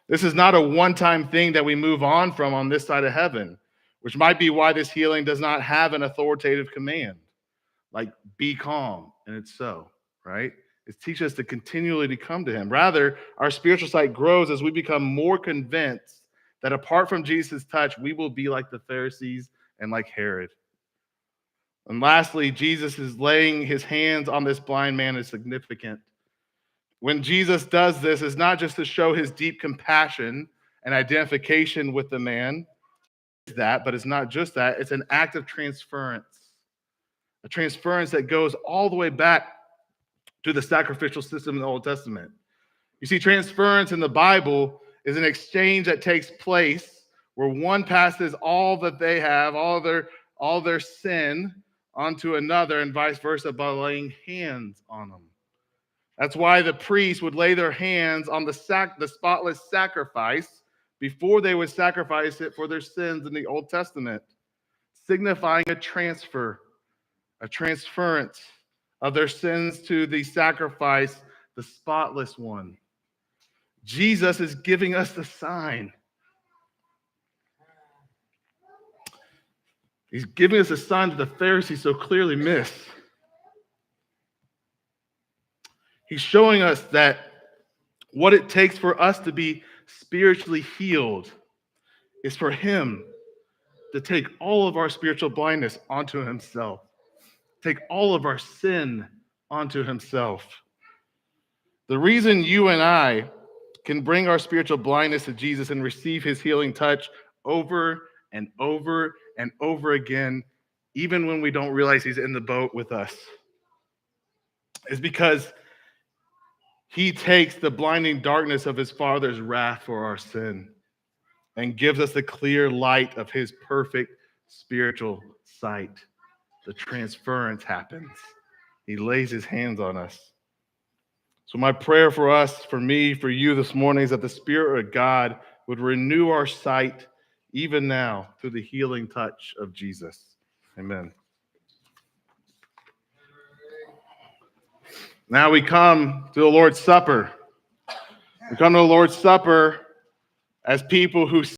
This is not a one-time thing that we move on from on this side of heaven, which might be why this healing does not have an authoritative command, like be calm, and it's so, right? It teaches us to continually to come to him. Rather, our spiritual sight grows as we become more convinced that apart from Jesus' touch, we will be like the Pharisees and like Herod. And lastly, Jesus is laying his hands on this blind man is significant. When Jesus does this, it's not just to show his deep compassion and identification with the man, but it's not just that, it's an act of transference. A transference that goes all the way back to the sacrificial system in the Old Testament. You see, transference in the Bible is an exchange that takes place where one passes all that they have, all their sin onto another, and vice versa by laying hands on them. That's why the priests would lay their hands on the spotless sacrifice before they would sacrifice it for their sins in the Old Testament, signifying a transference of their sins to the sacrifice, the spotless one. Jesus is giving us the sign. He's giving us a sign that the Pharisees so clearly miss. He's showing us that what it takes for us to be spiritually healed is for him to take all of our spiritual blindness onto himself, take all of our sin onto himself. The reason you and I can bring our spiritual blindness to Jesus and receive his healing touch over and over and over again, even when we don't realize he's in the boat with us, is because he takes the blinding darkness of his Father's wrath for our sin and gives us the clear light of his perfect spiritual sight. The transference happens. He lays his hands on us. So my prayer for us, for me, for you this morning is that the Spirit of God would renew our sight even now through the healing touch of Jesus. Amen. Now we come to the Lord's Supper. We come to the Lord's Supper as people who